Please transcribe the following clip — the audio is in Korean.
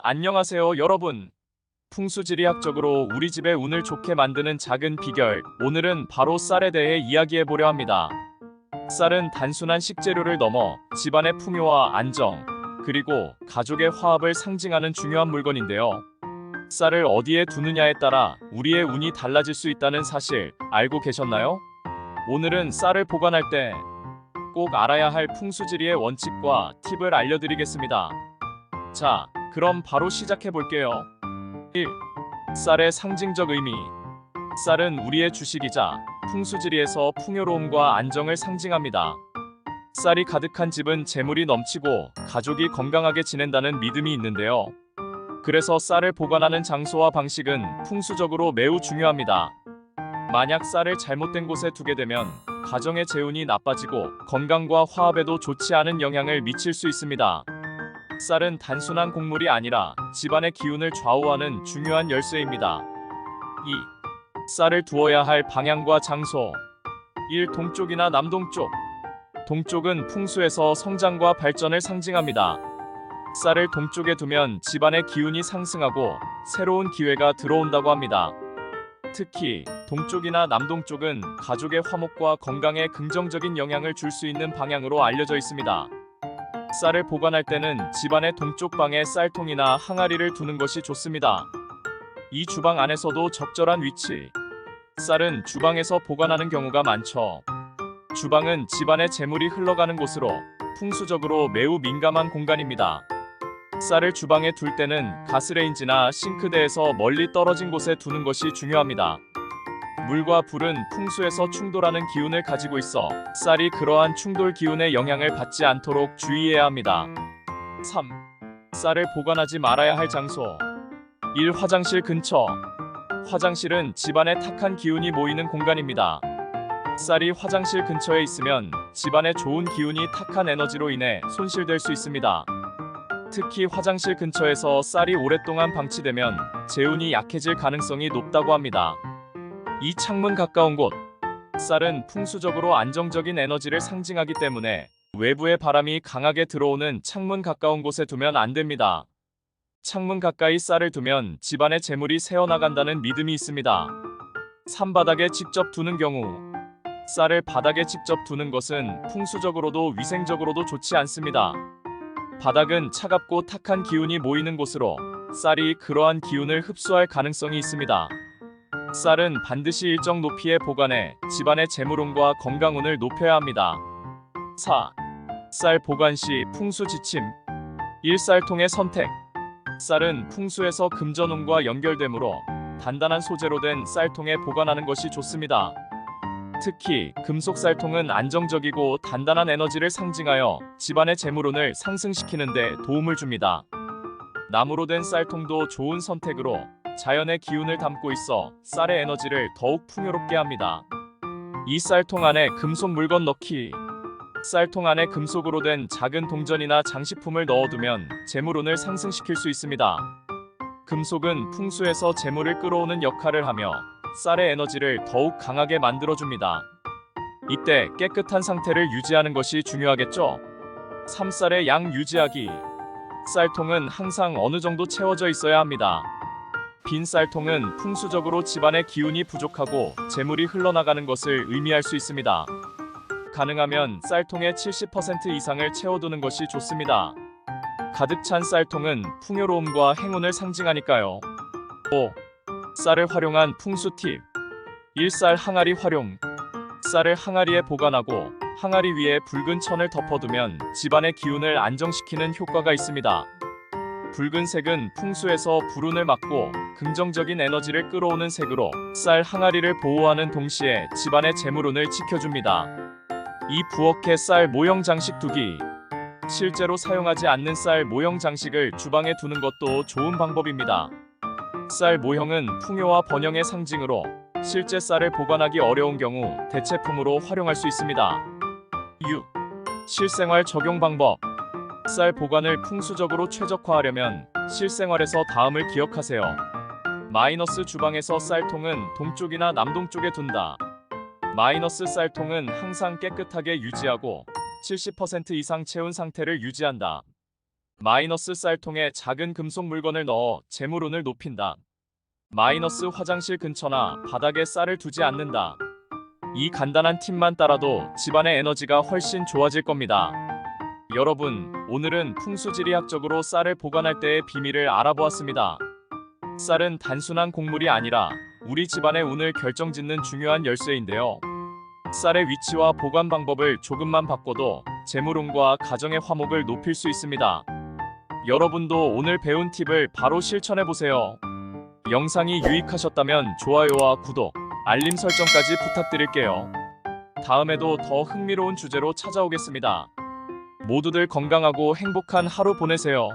안녕하세요, 여러분. 풍수지리학적으로 우리 집의 운을 좋게 만드는 작은 비결, 오늘은 바로 쌀에 대해 이야기해 보려 합니다. 쌀은 단순한 식재료를 넘어 집안의 풍요와 안정, 그리고 가족의 화합을 상징하는 중요한 물건인데요. 쌀을 어디에 두느냐에 따라 우리의 운이 달라질 수 있다는 사실 알고 계셨나요? 오늘은 쌀을 보관할 때 꼭 알아야 할 풍수지리의 원칙과 팁을 알려드리겠습니다. 자, 그럼 바로 시작해 볼게요. 1. 쌀의 상징적 의미. 쌀은 우리의 주식이자 풍수지리에서 풍요로움과 안정을 상징합니다. 쌀이 가득한 집은 재물이 넘치고 가족이 건강하게 지낸다는 믿음이 있는데요. 그래서 쌀을 보관하는 장소와 방식은 풍수적으로 매우 중요합니다. 만약 쌀을 잘못된 곳에 두게 되면 가정의 재운이 나빠지고 건강과 화합에도 좋지 않은 영향을 미칠 수 있습니다. 쌀은 단순한 곡물이 아니라 집안의 기운을 좌우하는 중요한 열쇠입니다. 2. 쌀을 두어야 할 방향과 장소. 1. 동쪽이나 남동쪽. 동쪽은 풍수에서 성장과 발전을 상징합니다. 쌀을 동쪽에 두면 집안의 기운이 상승하고 새로운 기회가 들어온다고 합니다. 특히 동쪽이나 남동쪽은 가족의 화목과 건강에 긍정적인 영향을 줄 수 있는 방향으로 알려져 있습니다. 쌀을 보관할 때는 집안의 동쪽 방에 쌀통이나 항아리를 두는 것이 좋습니다. 이 주방 안에서도 적절한 위치. 쌀은 주방에서 보관하는 경우가 많죠. 주방은 집안의 재물이 흘러가는 곳으로 풍수적으로 매우 민감한 공간입니다. 쌀을 주방에 둘 때는 가스레인지나 싱크대에서 멀리 떨어진 곳에 두는 것이 중요합니다. 물과 불은 풍수에서 충돌하는 기운을 가지고 있어 쌀이 그러한 충돌 기운의 영향을 받지 않도록 주의해야 합니다. 3. 쌀을 보관하지 말아야 할 장소. 1. 화장실 근처. 화장실은 집안의 탁한 기운이 모이는 공간입니다. 쌀이 화장실 근처에 있으면 집안의 좋은 기운이 탁한 에너지로 인해 손실될 수 있습니다. 특히 화장실 근처에서 쌀이 오랫동안 방치되면 재운이 약해질 가능성이 높다고 합니다. 이 창문 가까운 곳. 쌀은 풍수적으로 안정적인 에너지를 상징하기 때문에 외부의 바람이 강하게 들어오는 창문 가까운 곳에 두면 안 됩니다. 창문 가까이 쌀을 두면 집안의 재물이 새어나간다는 믿음이 있습니다. 3. 바닥에 직접 두는 경우. 쌀을 바닥에 직접 두는 것은 풍수적으로도 위생적으로도 좋지 않습니다. 바닥은 차갑고 탁한 기운이 모이는 곳으로 쌀이 그러한 기운을 흡수할 가능성이 있습니다. 쌀은 반드시 일정 높이에 보관해 집안의 재물운과 건강운을 높여야 합니다. 4. 쌀 보관 시 풍수 지침. 1. 쌀통의 선택. 쌀은 풍수에서 금전운과 연결되므로 단단한 소재로 된 쌀통에 보관하는 것이 좋습니다. 특히 금속 쌀통은 안정적이고 단단한 에너지를 상징하여 집안의 재물운을 상승시키는 데 도움을 줍니다. 나무로 된 쌀통도 좋은 선택으로 자연의 기운을 담고 있어 쌀의 에너지를 더욱 풍요롭게 합니다. 이 쌀통 안에 금속 물건 넣기. 쌀통 안에 금속으로 된 작은 동전이나 장식품을 넣어두면 재물운을 상승시킬 수 있습니다. 금속은 풍수에서 재물을 끌어오는 역할을 하며 쌀의 에너지를 더욱 강하게 만들어줍니다. 이때 깨끗한 상태를 유지하는 것이 중요하겠죠? 3. 쌀의 양 유지하기. 쌀통은 항상 어느 정도 채워져 있어야 합니다. 빈 쌀통은 풍수적으로 집안의 기운이 부족하고 재물이 흘러나가는 것을 의미할 수 있습니다. 가능하면 쌀통의 70% 이상을 채워두는 것이 좋습니다. 가득 찬 쌀통은 풍요로움과 행운을 상징하니까요. 5. 쌀을 활용한 풍수 팁. 1. 쌀 항아리 활용. 쌀을 항아리에 보관하고 항아리 위에 붉은 천을 덮어두면 집안의 기운을 안정시키는 효과가 있습니다. 붉은색은 풍수에서 불운을 막고 긍정적인 에너지를 끌어오는 색으로 쌀 항아리를 보호하는 동시에 집안의 재물운을 지켜줍니다. 2. 부엌에 쌀 모형 장식 두기. 실제로 사용하지 않는 쌀 모형 장식을 주방에 두는 것도 좋은 방법입니다. 쌀 모형은 풍요와 번영의 상징으로 실제 쌀을 보관하기 어려운 경우 대체품으로 활용할 수 있습니다. 6. 실생활 적용 방법. 쌀 보관을 풍수적으로 최적화하려면 실생활에서 다음을 기억하세요. 마이너스 주방에서 쌀통은 동쪽이나 남동쪽에 둔다. 마이너스 쌀통은 항상 깨끗하게 유지하고 70% 이상 채운 상태를 유지한다. 마이너스 쌀통에 작은 금속 물건을 넣어 재물운을 높인다. 마이너스 화장실 근처나 바닥에 쌀을 두지 않는다. 이 간단한 팁만 따라도 집안의 에너지가 훨씬 좋아질 겁니다. 여러분, 오늘은 풍수지리학적으로 쌀을 보관할 때의 비밀을 알아보았습니다. 쌀은 단순한 곡물이 아니라 우리 집안의 운을 결정짓는 중요한 열쇠인데요. 쌀의 위치와 보관 방법을 조금만 바꿔도 재물운과 가정의 화목을 높일 수 있습니다. 여러분도 오늘 배운 팁을 바로 실천해보세요. 영상이 유익하셨다면 좋아요와 구독, 알림 설정까지 부탁드릴게요. 다음에도 더 흥미로운 주제로 찾아오겠습니다. 모두들 건강하고 행복한 하루 보내세요.